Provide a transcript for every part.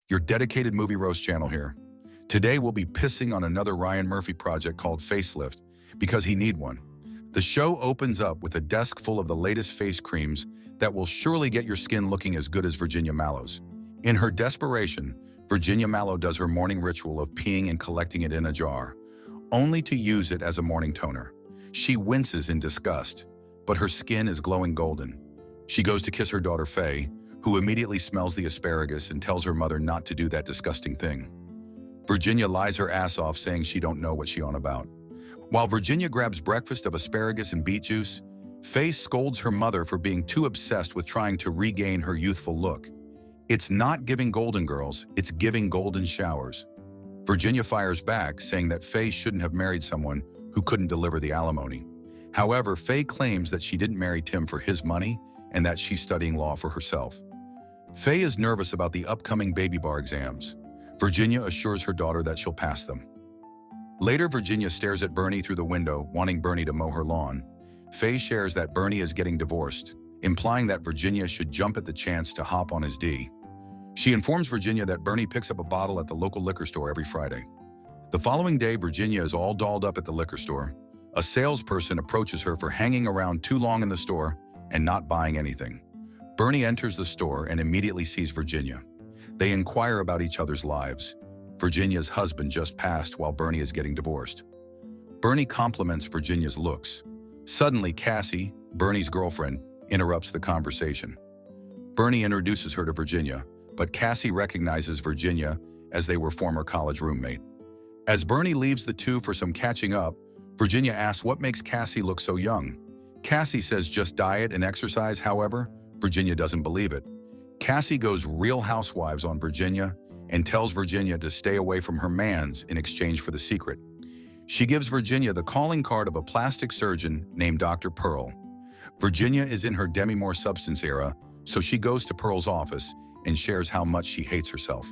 your dedicated movie roast channel here. Today we'll be pissing on another Ryan Murphy project called Facelift because he need one. The show opens up with a desk full of the latest face creams that will surely get your skin looking as good as Virginia Mallow's. In her desperation, Virginia Mallow does her morning ritual of peeing and collecting it in a jar, only to use it as a morning toner. She winces in disgust, but her skin is glowing golden. She goes to kiss her daughter Faye, who immediately smells the asparagus and tells her mother not to do that disgusting thing. Virginia lies her ass off saying she don't know what she on about. While Virginia grabs breakfast of asparagus and beet juice, Faye scolds her mother for being too obsessed with trying to regain her youthful look. It's not giving Golden Girls, it's giving golden showers. Virginia fires back, saying that Faye shouldn't have married someone who couldn't deliver the alimony. However, Faye claims that she didn't marry Tim for his money and that she's studying law for herself. Faye is nervous about the upcoming baby bar exams. Virginia assures her daughter that she'll pass them. Later, Virginia stares at Bernie through the window, wanting Bernie to mow her lawn. Faye shares that Bernie is getting divorced, implying that Virginia should jump at the chance to hop on his D. She informs Virginia that Bernie picks up a bottle at the local liquor store every Friday. The following day, Virginia is all dolled up at the liquor store. A salesperson approaches her for hanging around too long in the store and not buying anything. Bernie enters the store and immediately sees Virginia. They inquire about each other's lives. Virginia's husband just passed while Bernie is getting divorced. Bernie compliments Virginia's looks. Suddenly, Cassie, Bernie's girlfriend, interrupts the conversation. Bernie introduces her to Virginia, but Cassie recognizes Virginia as they were former college roommate. As Bernie leaves the two for some catching up, Virginia asks what makes Cassie look so young. Cassie says just diet and exercise. However, Virginia doesn't believe it. Cassie goes Real Housewives on Virginia and tells Virginia to stay away from her mans in exchange for the secret. She gives Virginia the calling card of a plastic surgeon named Dr. Perle. Virginia is in her Demi-Moore substance era, so she goes to Pearl's office and shares how much she hates herself.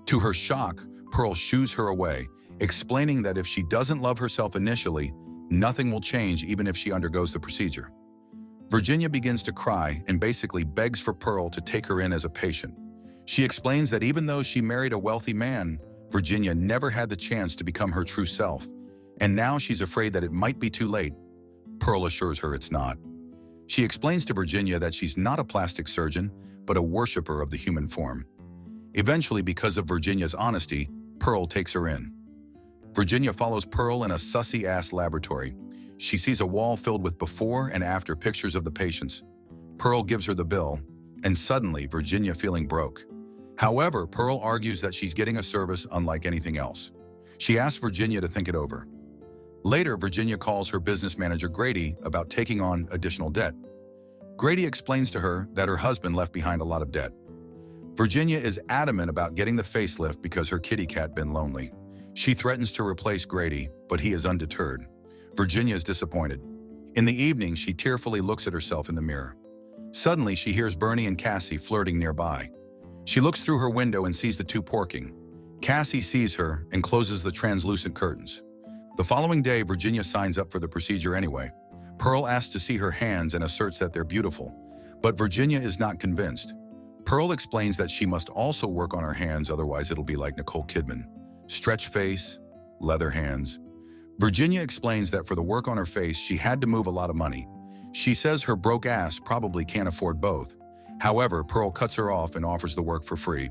To her shock, Pearl shoos her away, explaining that if she doesn't love herself initially, nothing will change even if she undergoes the procedure. Virginia begins to cry and basically begs for Pearl to take her in as a patient. She explains that even though she married a wealthy man, Virginia never had the chance to become her true self, and now she's afraid that it might be too late. Pearl assures her it's not. She explains to Virginia that she's not a plastic surgeon, but a worshiper of the human form. Eventually, because of Virginia's honesty, Pearl takes her in. Virginia follows Pearl in a sussy-ass laboratory. She sees a wall filled with before and after pictures of the patients. Pearl gives her the bill, and suddenly Virginia feeling broke. However, Pearl argues that she's getting a service unlike anything else. She asks Virginia to think it over. Later, Virginia calls her business manager Grady about taking on additional debt. Grady explains to her that her husband left behind a lot of debt. Virginia is adamant about getting the facelift because her kitty cat been lonely. She threatens to replace Grady, but he is undeterred. Virginia is disappointed. In the evening, she tearfully looks at herself in the mirror. Suddenly, she hears Bernie and Cassie flirting nearby. She looks through her window and sees the two porking. Cassie sees her and closes the translucent curtains. The following day, Virginia signs up for the procedure anyway. Pearl asks to see her hands and asserts that they're beautiful, but Virginia is not convinced. Pearl explains that she must also work on her hands, otherwise it'll be like Nicole Kidman. Stretch face, leather hands. Virginia explains that for the work on her face, she had to move a lot of money. She says her broke ass probably can't afford both. However, Pearl cuts her off and offers the work for free.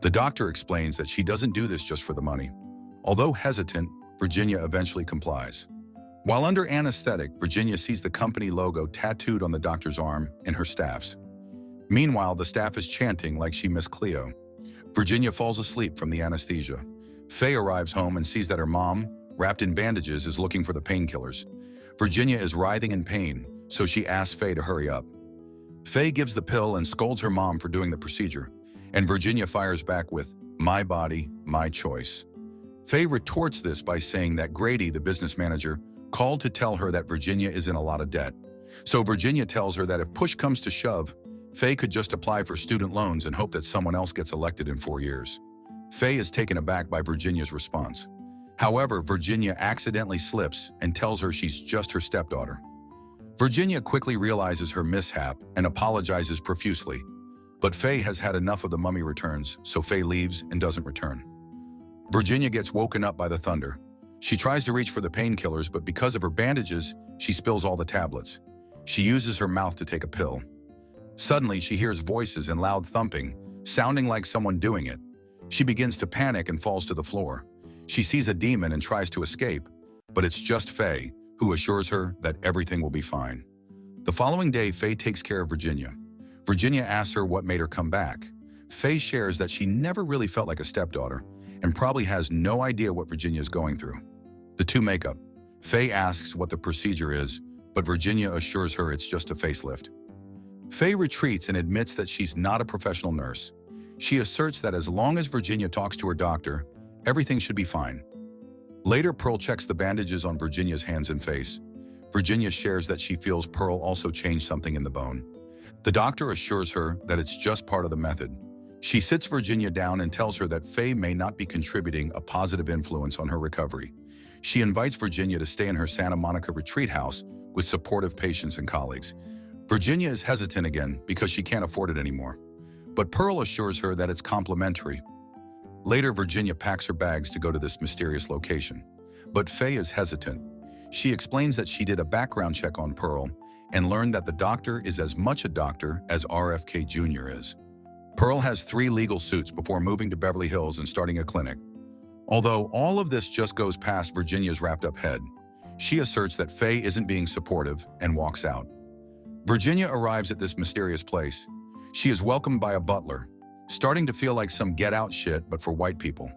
The doctor explains that she doesn't do this just for the money. Although hesitant, Virginia eventually complies. While under anesthetic, Virginia sees the company logo tattooed on the doctor's arm and her staff's. Meanwhile, the staff is chanting like she missed Cleo. Virginia falls asleep from the anesthesia. Faye arrives home and sees that her mom, wrapped in bandages, is looking for the painkillers. Virginia is writhing in pain, so she asks Faye to hurry up. Faye gives the pill and scolds her mom for doing the procedure, and Virginia fires back with, "My body, my choice." Faye retorts this by saying that Grady, the business manager, called to tell her that Virginia is in a lot of debt. So Virginia tells her that if push comes to shove, Faye could just apply for student loans and hope that someone else gets elected in 4 years. Faye is taken aback by Virginia's response. However, Virginia accidentally slips and tells her she's just her stepdaughter. Virginia quickly realizes her mishap and apologizes profusely. But Faye has had enough of the mummy returns, so Faye leaves and doesn't return. Virginia gets woken up by the thunder. She tries to reach for the painkillers, but because of her bandages, she spills all the tablets. She uses her mouth to take a pill. Suddenly, she hears voices and loud thumping, sounding like someone doing it. She begins to panic and falls to the floor. She sees a demon and tries to escape, but it's just Faye, who assures her that everything will be fine. The following day, Faye takes care of Virginia. Virginia asks her what made her come back. Faye shares that she never really felt like a stepdaughter and probably has no idea what Virginia is going through. The two make up. Faye asks what the procedure is, but Virginia assures her it's just a facelift. Faye retreats and admits that she's not a professional nurse. She asserts that as long as Virginia talks to her doctor, everything should be fine. Later, Pearl checks the bandages on Virginia's hands and face. Virginia shares that she feels Pearl also changed something in the bone. The doctor assures her that it's just part of the method. She sits Virginia down and tells her that Faye may not be contributing a positive influence on her recovery. She invites Virginia to stay in her Santa Monica retreat house with supportive patients and colleagues. Virginia is hesitant again because she can't afford it anymore. But Pearl assures her that it's complimentary. Later, Virginia packs her bags to go to this mysterious location. But Faye is hesitant. She explains that she did a background check on Pearl and learned that the doctor is as much a doctor as RFK Jr. is. Pearl has 3 legal suits before moving to Beverly Hills and starting a clinic. Although all of this just goes past Virginia's wrapped-up head, she asserts that Faye isn't being supportive and walks out. Virginia arrives at this mysterious place. She is welcomed by a butler, starting to feel like some get-out shit but for white people.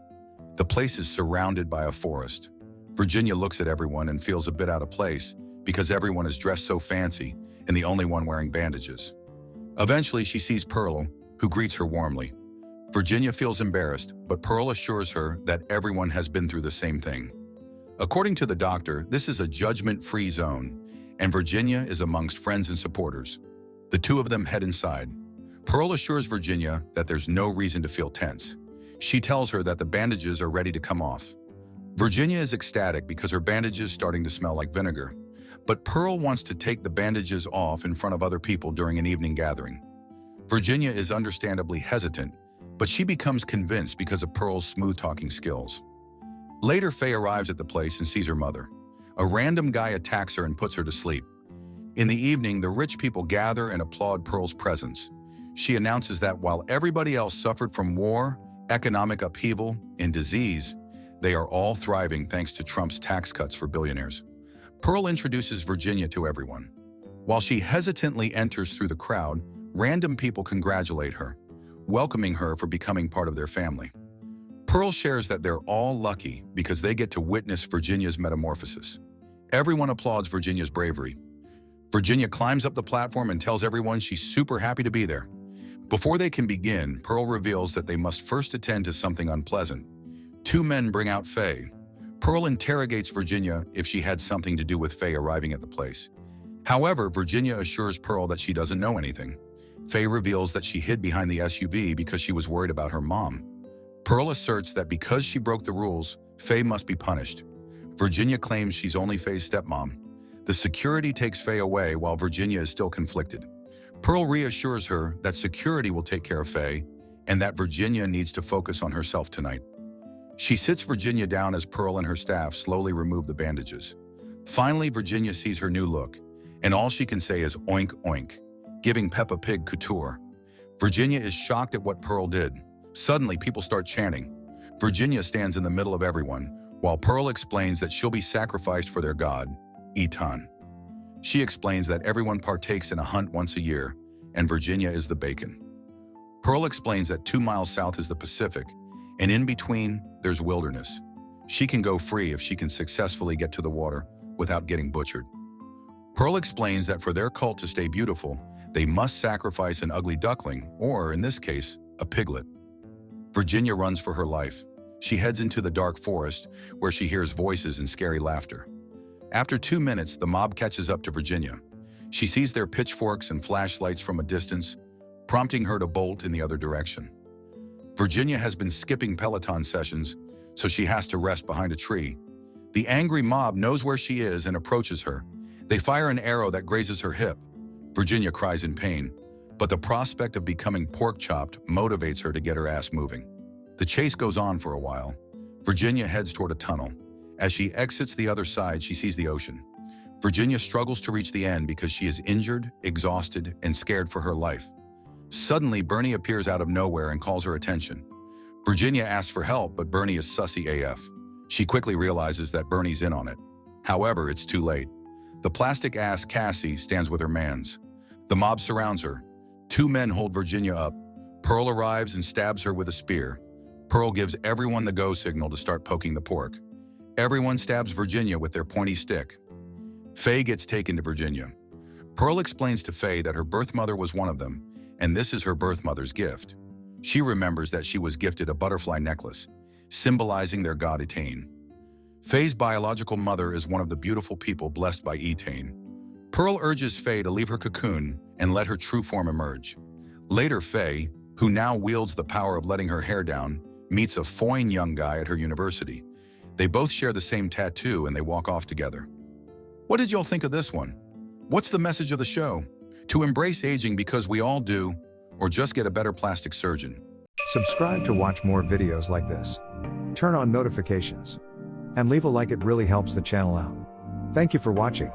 The place is surrounded by a forest. Virginia looks at everyone and feels a bit out of place because everyone is dressed so fancy and the only one wearing bandages. Eventually, she sees Pearl, who greets her warmly. Virginia feels embarrassed, but Pearl assures her that everyone has been through the same thing. According to the doctor, this is a judgment-free zone, and Virginia is amongst friends and supporters. The two of them head inside. Pearl assures Virginia that there's no reason to feel tense. She tells her that the bandages are ready to come off. Virginia is ecstatic because her bandages starting to smell like vinegar, but Pearl wants to take the bandages off in front of other people during an evening gathering. Virginia is understandably hesitant, but she becomes convinced because of Pearl's smooth-talking skills. Later, Faye arrives at the place and sees her mother. A random guy attacks her and puts her to sleep. In the evening, the rich people gather and applaud Pearl's presence. She announces that while everybody else suffered from war, economic upheaval, and disease, they are all thriving thanks to Trump's tax cuts for billionaires. Pearl introduces Virginia to everyone. While she hesitantly enters through the crowd, random people congratulate her, welcoming her for becoming part of their family. Pearl shares that they're all lucky because they get to witness Virginia's metamorphosis. Everyone applauds Virginia's bravery. Virginia climbs up the platform and tells everyone she's super happy to be there. Before they can begin, Pearl reveals that they must first attend to something unpleasant. 2 men bring out Faye. Pearl interrogates Virginia if she had something to do with Faye arriving at the place. However, Virginia assures Pearl that she doesn't know anything. Faye reveals that she hid behind the SUV because she was worried about her mom. Pearl asserts that because she broke the rules, Faye must be punished. Virginia claims she's only Faye's stepmom. The security takes Faye away while Virginia is still conflicted. Pearl reassures her that security will take care of Faye and that Virginia needs to focus on herself tonight. She sits Virginia down as Pearl and her staff slowly remove the bandages. Finally, Virginia sees her new look, and all she can say is oink oink, giving Peppa Pig couture. Virginia is shocked at what Pearl did. Suddenly, people start chanting. Virginia stands in the middle of everyone, while Pearl explains that she'll be sacrificed for their god, Eton. She explains that everyone partakes in a hunt once a year, and Virginia is the bacon. Pearl explains that 2 miles south is the Pacific, and in between, there's wilderness. She can go free if she can successfully get to the water without getting butchered. Pearl explains that for their cult to stay beautiful, they must sacrifice an ugly duckling, or in this case, a piglet. Virginia runs for her life. She heads into the dark forest, where she hears voices and scary laughter. After 2 minutes, the mob catches up to Virginia. She sees their pitchforks and flashlights from a distance, prompting her to bolt in the other direction. Virginia has been skipping Peloton sessions, so she has to rest behind a tree. The angry mob knows where she is and approaches her. They fire an arrow that grazes her hip. Virginia cries in pain, But the prospect of becoming pork chopped motivates her to get her ass moving. The chase goes on for a while. Virginia heads toward a tunnel. As she exits the other side, she sees the ocean. Virginia struggles to reach the end because she is injured, exhausted, and scared for her life. Suddenly, Bernie appears out of nowhere and calls her attention. Virginia asks for help, but Bernie is sussy AF. She quickly realizes that Bernie's in on it. However, it's too late. The plastic-ass Cassie stands with her mans. The mob surrounds her. 2 men hold Virginia up. Pearl arrives and stabs her with a spear. Pearl gives everyone the go signal to start poking the pork. Everyone stabs Virginia with their pointy stick. Faye gets taken to Virginia. Pearl explains to Faye that her birth mother was one of them, and this is her birth mother's gift. She remembers that she was gifted a butterfly necklace, symbolizing their god Etain. Faye's biological mother is one of the beautiful people blessed by Etain. Pearl urges Faye to leave her cocoon and let her true form emerge. Later, Faye, who now wields the power of letting her hair down, meets a fine young guy at her university. They both share the same tattoo and they walk off together. What did y'all think of this one? What's the message of the show? To embrace aging because we all do, or just get a better plastic surgeon. Subscribe to watch more videos like this. Turn on notifications. And leave a like, it really helps the channel out. Thank you for watching.